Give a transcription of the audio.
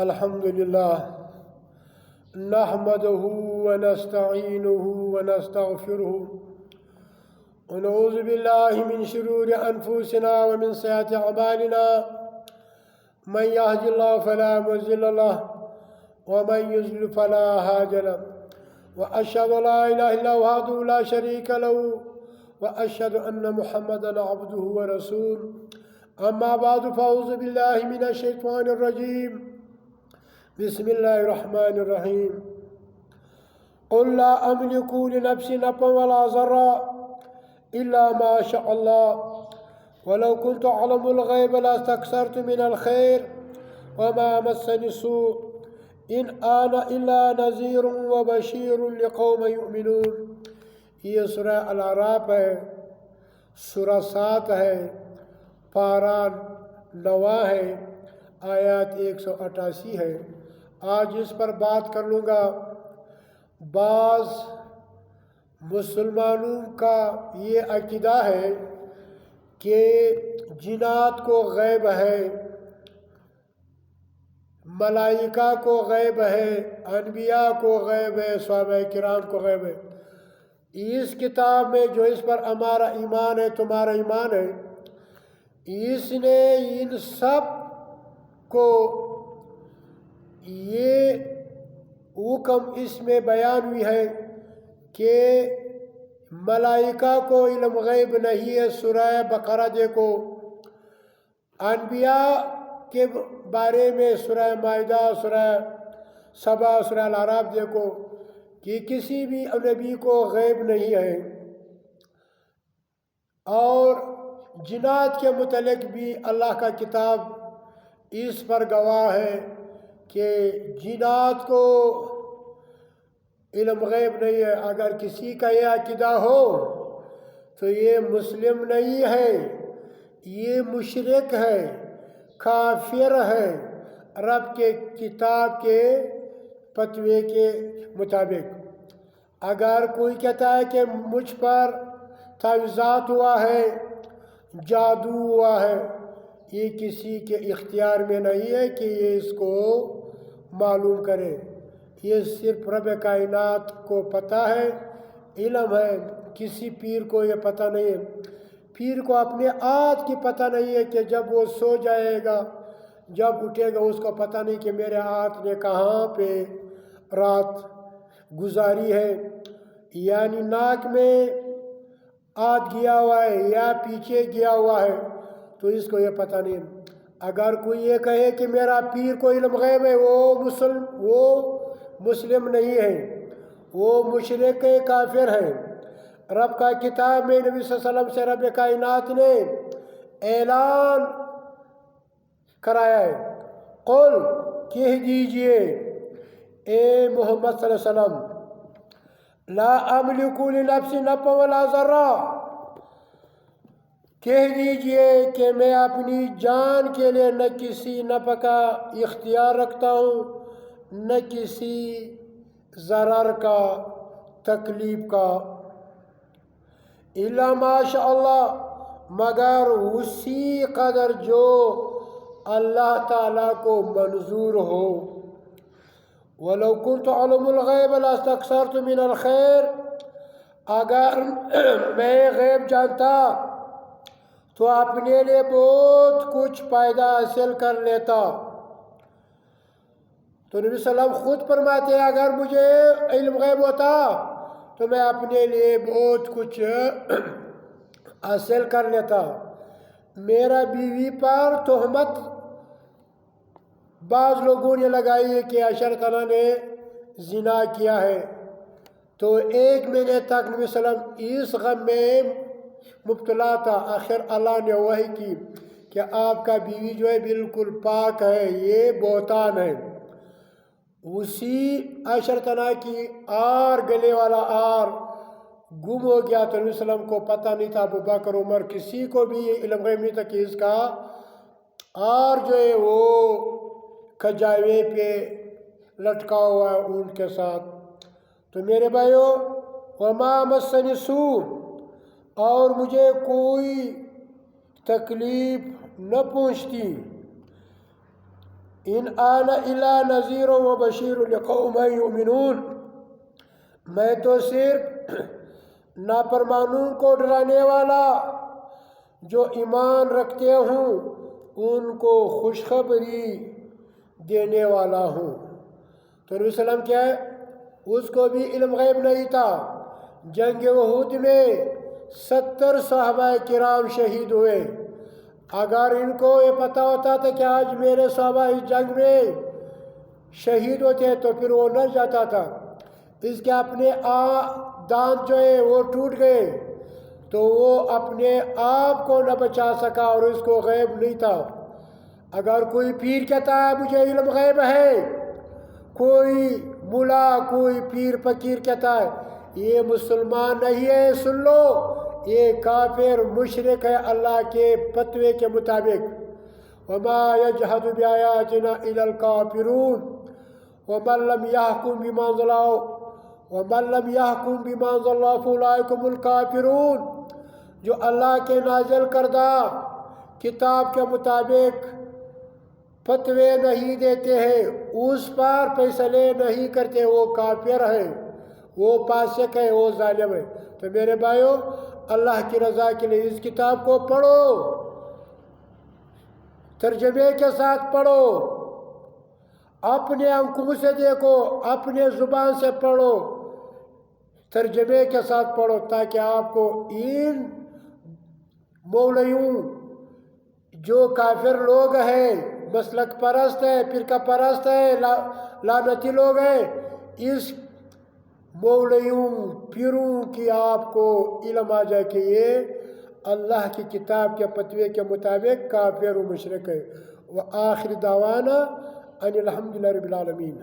الحمد لله نحمده ونستعينه ونستغفره ونعوذ بالله من شرور أنفسنا ومن سيئات أعمالنا من يهد الله فلا مضل له ومن يضلل فلا هادي له وأشهد أن لا إله إلا الله وحده لا شريك له وأشهد أن محمدا عبده ورسوله أما بعد فأعوذ بالله من الشيطان الرجيم بسم الله الرحمن الرحيم قل لا أملك لنفسي نفعا ولا ضرا إلا ما شاء الله ولو كنت أعلم الغيب لاستكثرت من الخير وما مسني السوء إن أنا إلا نذير وبشير لقوم يؤمنون. یہ سورہ الاعراف ہے، سورہ 7 ہے، پارہ 9 ہے، آیات 188 ہے. آج اس پر بات کر لوں گا. بعض مسلمانوں کا یہ عقیدہ ہے کہ جنات کو غیب ہے، ملائکہ کو غیب ہے، انبیاء کو غیب ہے، صحابہ کرام کو غیب ہے. اس کتاب میں جو اس پر ہمارا ایمان ہے، تمہارا ایمان ہے، اس نے ان سب کو یہ حکم اس میں بیان ہوئی ہے کہ ملائکہ کو علم غیب نہیں ہے. سورہ بقرہ دیکھو. انبیاء کے بارے میں سورہ مائدہ، سورہ سبا، سورہ الاعراف دیکھو کہ کسی بھی نبی کو غیب نہیں ہے. اور جنات کے متعلق بھی اللہ کا کتاب اس پر گواہ ہے کہ جنات کو علم غیب نہیں ہے. اگر کسی کا یہ عقیدہ ہو تو یہ مسلم نہیں ہے، یہ مشرک ہے، کافر ہے رب کے کتاب کے فتوے کے مطابق. اگر کوئی کہتا ہے کہ مجھ پر تعویذات ہوا ہے، جادو ہوا ہے، یہ کسی کے اختیار میں نہیں ہے کہ یہ اس کو معلوم کرے. یہ صرف رب کائنات کو پتہ ہے، علم ہے. کسی پیر کو یہ پتہ نہیں ہے. پیر کو اپنے آت کی پتہ نہیں ہے کہ جب وہ سو جائے گا، جب اٹھے گا، اس کو پتہ نہیں کہ میرے آت نے کہاں پہ رات گزاری ہے. یعنی ناک میں آت گیا ہوا ہے یا پیچھے گیا ہوا ہے، تو اس کو یہ پتہ نہیں. اگر کوئی یہ کہے کہ میرا پیر کو علم غیب ہے، وہ مسلم نہیں ہے، وہ مشرک کافر ہے. رب کا کتاب میں نبی صلی اللہ علیہ وسلم سے رب کائنات نے اعلان کرایا ہے. قل کہہ دیجئے اے محمد صلی اللہ علیہ وسلم، لا املک لنفسی نفعا ولا ضرا، کہہ دیجئے کہ میں اپنی جان کے لیے نہ کسی نفع کا اختیار رکھتا ہوں، نہ کسی ضرر کا، تکلیف کا. الا ما شاء اللہ، مگر اسی قدر جو اللہ تعالیٰ کو منظور ہو. وَلَوْ كُنْتُ أَعْلَمُ الْغَيْبَ لَاسْتَكْثَرْتُ مِنَ الْخَيْرِ، اگر میں غیب جانتا تو اپنے لیے بہت کچھ فائدہ حاصل کر لیتا. تو نبی صلی اللہ علیہ وسلم خود فرماتے ہیں اگر مجھے علم غیب ہوتا تو میں اپنے لیے بہت کچھ حاصل کر لیتا. میرا بیوی پر تہمت بعض لوگوں نے لگائی ہے کہ عائشہ نے زنا کیا ہے، تو 1 مہینے تک نبی صلی اللہ علیہ وسلم اس غم میں مبتلا تھا. آخر اللہ نے وحی کی کہ آپ کا بیوی جو ہے بالکل پاک ہے، یہ بہتان ہے. اسی عائشہ کی آر، گلے والا آر گم ہو گیا تو نبی صلی اللہ علیہ وسلم کو پتہ نہیں تھا. ابو بکر، عمر، کسی کو بھی یہ علم غیب نہیں تھا کہ اس کا آر جو ہے وہ کھجاوے پہ لٹکا ہوا ہے اونٹ کے ساتھ. تو میرے بھائیو، وما مسنی سوء، اور مجھے کوئی تکلیف نہ پہنچتی ان آنا الا نذیر و بشیر لقوم یؤمنون، میں تو صرف نافرمانوں کو ڈرانے والا جو ایمان رکھتے ہوں ان کو خوشخبری دینے والا ہوں۔ تو نبی صلی اللہ علیہ وسلم کیا ہے، اس کو بھی علم غیب نہیں تھا۔ جنگ احد میں 70 صحابہ کرام شہید ہوئے۔ اگر ان کو یہ پتہ ہوتا تھا کہ آج میرے صحابہ اس جنگ میں شہید ہوتے تو پھر وہ نہ جاتا تھا۔ اس کے اپنے دانت جو ہے وہ ٹوٹ گئے تو وہ اپنے آپ کو نہ بچا سکا، اور اس کو غیب نہیں تھا۔ اگر کوئی پیر کہتا ہے مجھے علم غیب ہے، کوئی ملا کوئی پیر فقیر کہتا ہے، یہ مسلمان نہیں ہے، سن لو یہ کافر مشرک ہے اللہ کے فتوے کے مطابق۔ وما يجحد بآياتنا إلا الكافرون ومن لم يحكم بما أنزل الله فأولئك هم الكافرون۔ جو اللہ کے نازل کردہ کتاب کے مطابق فتوے نہیں دیتے ہیں، اس پر فیصلے نہیں کرتے، وہ کافر ہے، وہ فاسق ہے، وہ ظالم ہے۔ تو میرے بھائیو، اللہ کی رضا کے لیے اس کتاب کو پڑھو، ترجمے کے ساتھ پڑھو، اپنے آنکھوں سے دیکھو، اپنے زبان سے پڑھو، ترجمے کے ساتھ پڑھو، تاکہ آپ کو ان مولویوں جو کافر لوگ ہیں، مسلک پرست ہے، فرقہ پرست ہے، لعنتی لوگ ہیں، اس مولویوں پیروں کی آپ کو علم آ جائے کہ یہ اللہ کی کتاب کے فتوے کے مطابق کافر و مشرک ہے۔ وآخر دعوانا ان الحمدللہ رب العالمین۔